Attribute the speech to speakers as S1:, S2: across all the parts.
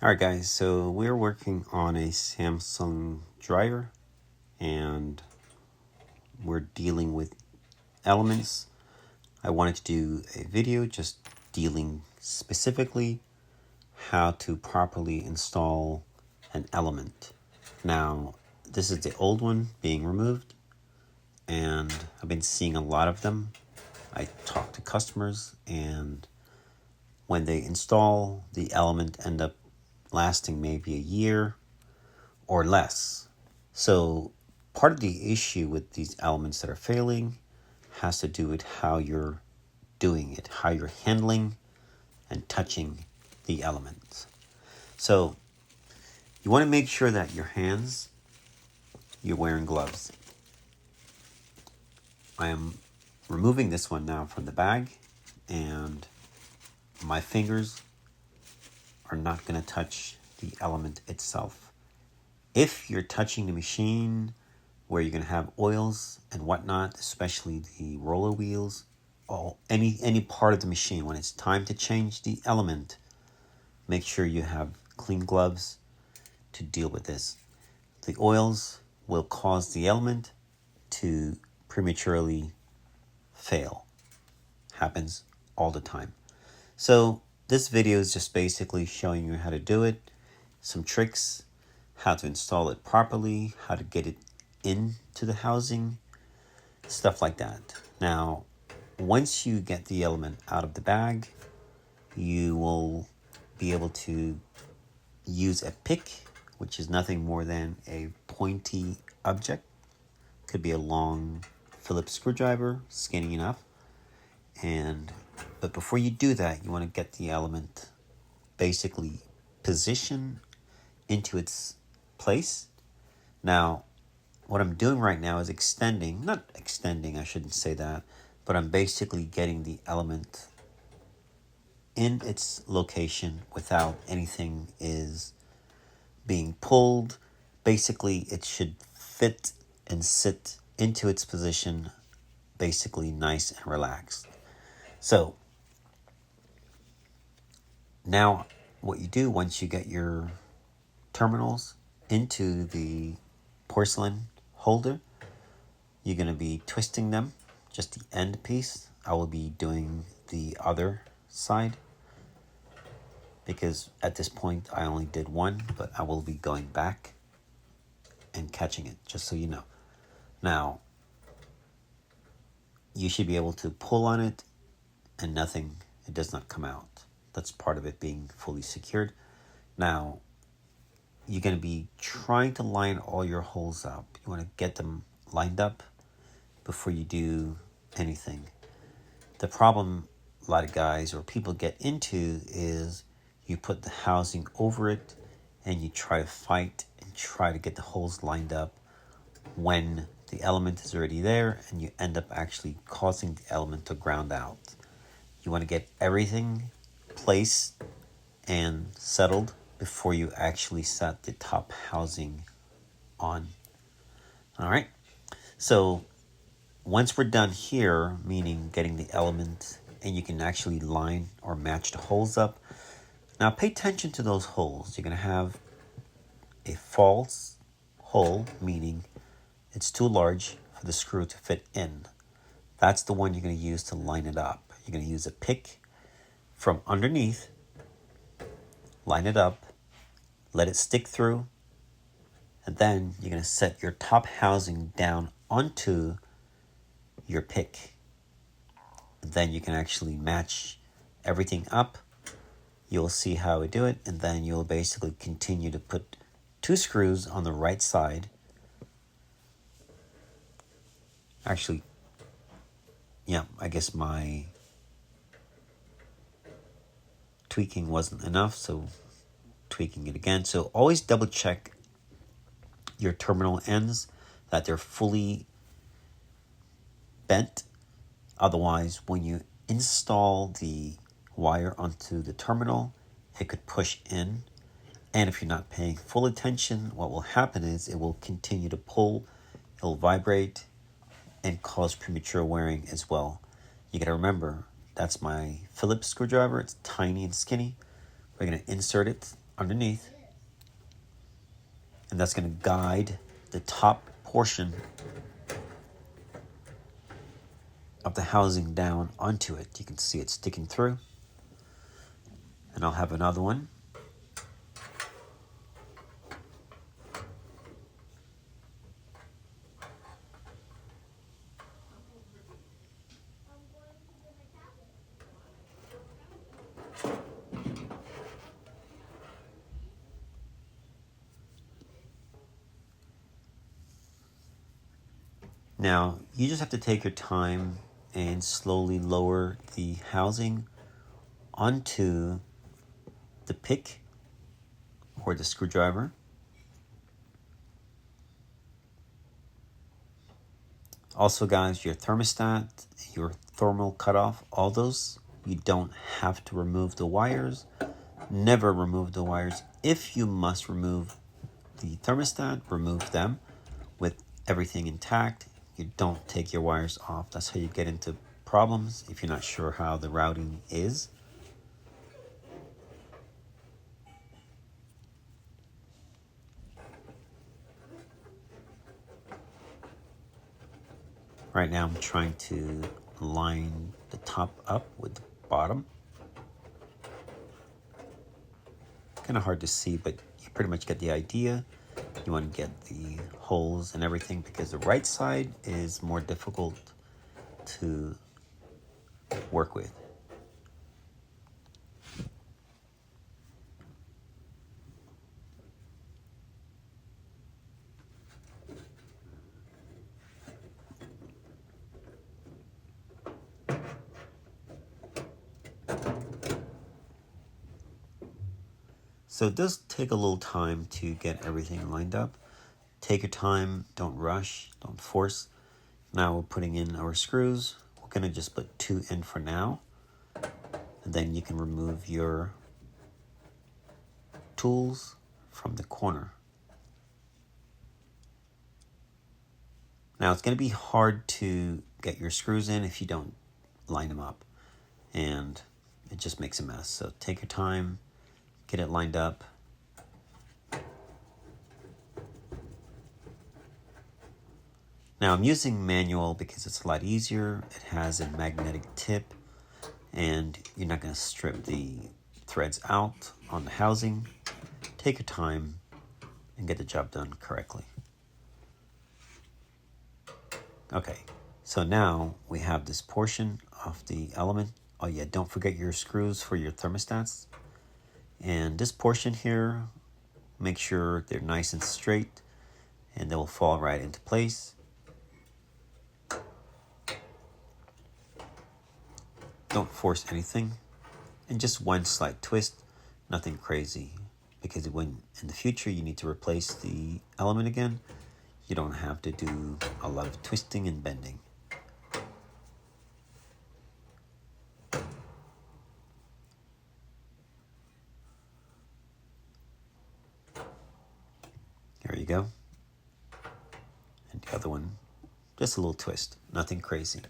S1: Alright guys, so we're working on a Samsung dryer and we're dealing with elements. I wanted to do a video just dealing specifically how to properly install an element. Now, this is the old one being removed and I've been seeing a lot of them. I talk to customers and when they install, the element end up lasting maybe a year or less. So part of the issue with these elements that are failing has to do with how you're doing it, how you're handling and touching the elements. So you want to make sure that your hands, you're wearing gloves. I am removing this one now from the bag and my fingers are not going to touch the element itself. If you're touching the machine where you're going to have oils and whatnot, especially the roller wheels, or any part of the machine, when it's time to change the element, make sure you have clean gloves to deal with this. The oils will cause the element to prematurely fail. Happens all the time. So this video is just basically showing you how to do it, some tricks, how to install it properly, how to get it into the housing, stuff like that. Now, once you get the element out of the bag, you will be able to use a pick, which is nothing more than a pointy object. Could be a long Phillips screwdriver, skinny enough. But before you do that, you want to get the element basically positioned into its place. Now, what I'm doing right now is not extending, I shouldn't say that, but I'm basically getting the element in its location without anything is being pulled. Basically, it should fit and sit into its position, basically nice and relaxed. So, now what you do once you get your terminals into the porcelain holder, you're going to be twisting them, just the end piece. I will be doing the other side because at this point I only did one, but I will be going back and catching it, just so you know. Now, you should be able to pull on it and it does not come out. That's part of it being fully secured. Now, you're going to be trying to line all your holes up. You want to get them lined up before you do anything. The problem a lot of guys or people get into is you put the housing over it and you try to fight and try to get the holes lined up when the element is already there, and you end up actually causing the element to ground out. You want to get everything placed and settled before you actually set the top housing on. All right. So once we're done here, meaning getting the element and you can actually line or match the holes up. Now pay attention to those holes. You're going to have a false hole, meaning it's too large for the screw to fit in. That's the one you're going to use to line it up. You're going to use a pick from underneath, line it up, let it stick through, and then you're going to set your top housing down onto your pick. Then you can actually match everything up. You'll see how I do it, and then you'll basically continue to put 2 screws on the right side. Actually, yeah, I guess my tweaking wasn't enough, so tweaking it again. So always double check your terminal ends, that they're fully bent. Otherwise, when you install the wire onto the terminal, it could push in. And if you're not paying full attention, what will happen is it will continue to pull, it'll vibrate, and cause premature wearing as well. You got to remember, that's my Phillips screwdriver. It's tiny and skinny. We're going to insert it underneath, and that's going to guide the top portion of the housing down onto it. You can see it sticking through. And I'll have another one. Now, you just have to take your time and slowly lower the housing onto the pick or the screwdriver. Also, guys, your thermostat, your thermal cutoff, all those, you don't have to remove the wires. Never remove the wires. If you must remove the thermostat, remove them with everything intact. You don't take your wires off. That's how you get into problems if you're not sure how the routing is. Right now I'm trying to line the top up with the bottom. Kind of hard to see, but you pretty much get the idea. You want to get the holes and everything because the right side is more difficult to work with. So it does take a little time to get everything lined up. Take your time, don't rush, don't force. Now we're putting in our screws. We're going to just put 2 in for now. And then you can remove your tools from the corner. Now it's going to be hard to get your screws in if you don't line them up. And it just makes a mess. So take your time, get it lined up. Now I'm using manual because it's a lot easier. It has a magnetic tip and you're not going to strip the threads out on the housing. Take your time and get the job done correctly. Okay, so now we have this portion of the element. Oh yeah, don't forget your screws for your thermostats. And this portion here, make sure they're nice and straight and they will fall right into place. Don't force anything, and just one slight twist, nothing crazy, because when in the future you need to replace the element again, you don't have to do a lot of twisting and bending. There you go. And the other one, just a little twist, nothing crazy.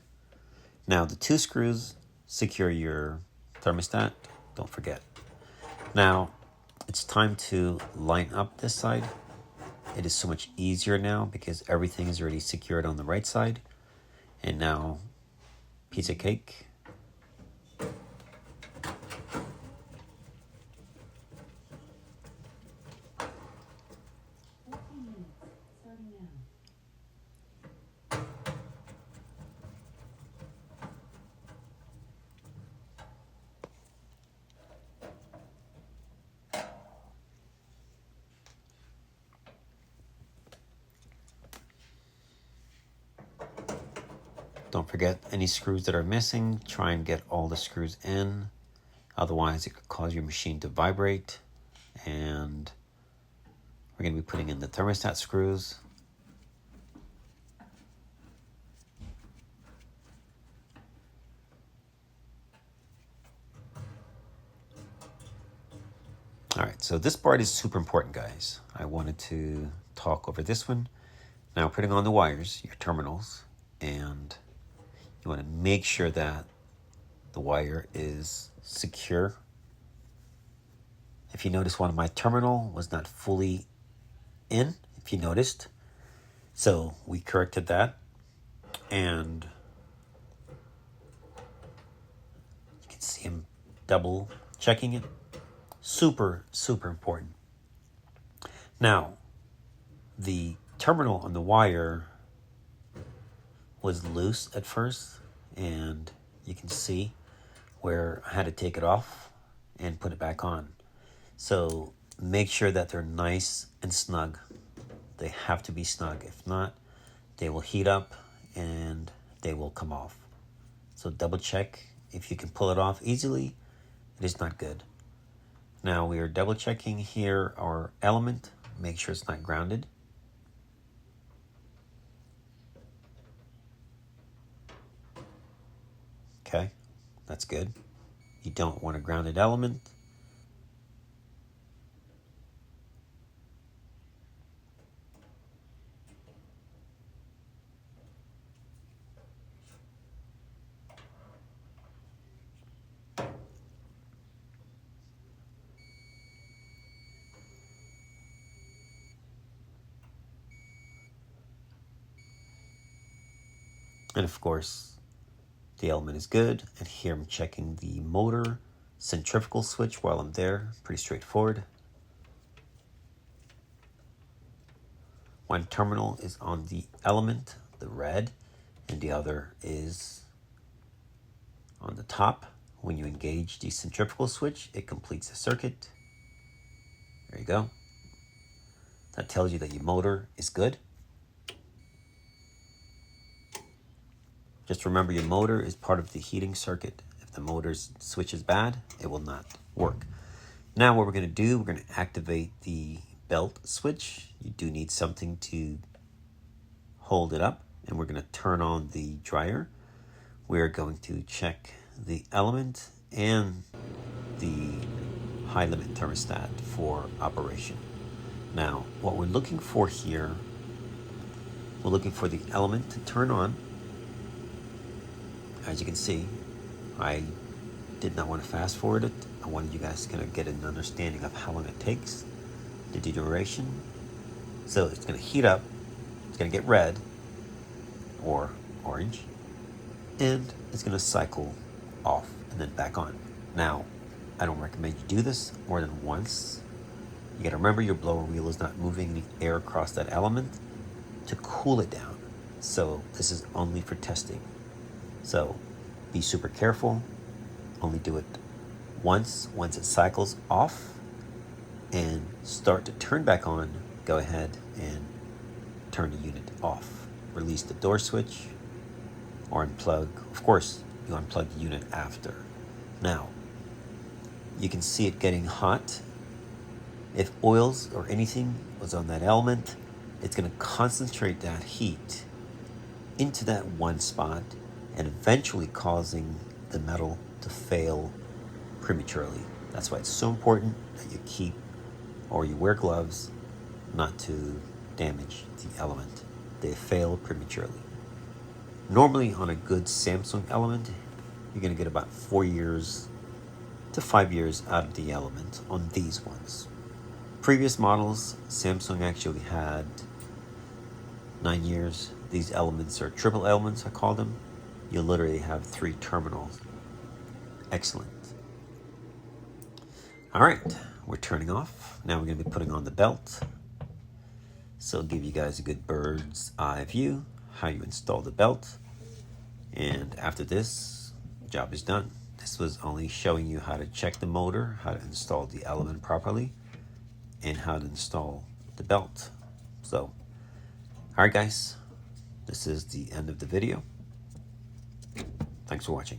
S1: Now the 2 screws secure your thermostat, don't forget. Now it's time to line up this side. It is so much easier now because everything is already secured on the right side. And now, piece of cake. Don't forget any screws that are missing. Try and get all the screws in. Otherwise, it could cause your machine to vibrate. And we're going to be putting in the thermostat screws. All right, so this part is super important, guys. I wanted to talk over this one. Now, putting on the wires, your terminals, and you want to make sure that the wire is secure If you notice, one of my terminal was not fully in, if you noticed. So we corrected that, and you can see him double checking it. Super, super important. Now, the terminal on the wire was loose at first, and you can see where I had to take it off and put it back on. So make sure that they're nice and snug. They have to be snug. If not, they will heat up and they will come off. So double check. If you can pull it off easily, it is not good. Now we are double checking here our element. Make sure it's not grounded. Okay, that's good. You don't want a grounded element. And of course, the element is good. And here I'm checking the motor centrifugal switch while I'm there. Pretty straightforward. One terminal is on the element, the red, and the other is on the top. When you engage the centrifugal switch, it completes the circuit. There you go. That tells you that your motor is good. Just remember, your motor is part of the heating circuit. If the motor's switch is bad, it will not work. Now what we're going to do, we're going to activate the belt switch. You do need something to hold it up, and we're going to turn on the dryer. We're going to check the element and the high limit thermostat for operation. Now, what we're looking for here, we're looking for the element to turn on. As you can see, I did not want to fast forward it. I wanted you guys to kind of get an understanding of how long it takes, the duration. So it's going to heat up, it's going to get red or orange, and it's going to cycle off and then back on. Now, I don't recommend you do this more than once. You got to remember your blower wheel is not moving any air across that element to cool it down. So this is only for testing. So be super careful. Only do it once. Once it cycles off and start to turn back on, go ahead and turn the unit off. Release the door switch or unplug. Of course, you unplug the unit after. Now, you can see it getting hot. If oils or anything was on that element, it's going to concentrate that heat into that one spot and eventually causing the metal to fail prematurely. That's why it's so important that you keep or you wear gloves not to damage the element. They fail prematurely. Normally on a good Samsung element, you're going to get about 4 years to 5 years out of the element on these ones. Previous models, Samsung actually had 9 years. These elements are triple elements, I call them. You literally have 3 terminals. Excellent. All right, we're turning off. Now we're going to be putting on the belt. So I'll give you guys a good bird's eye view, how you install the belt. And after this, job is done. This was only showing you how to check the motor, how to install the element properly, and how to install the belt. So, all right guys, this is the end of the video. Thanks for watching.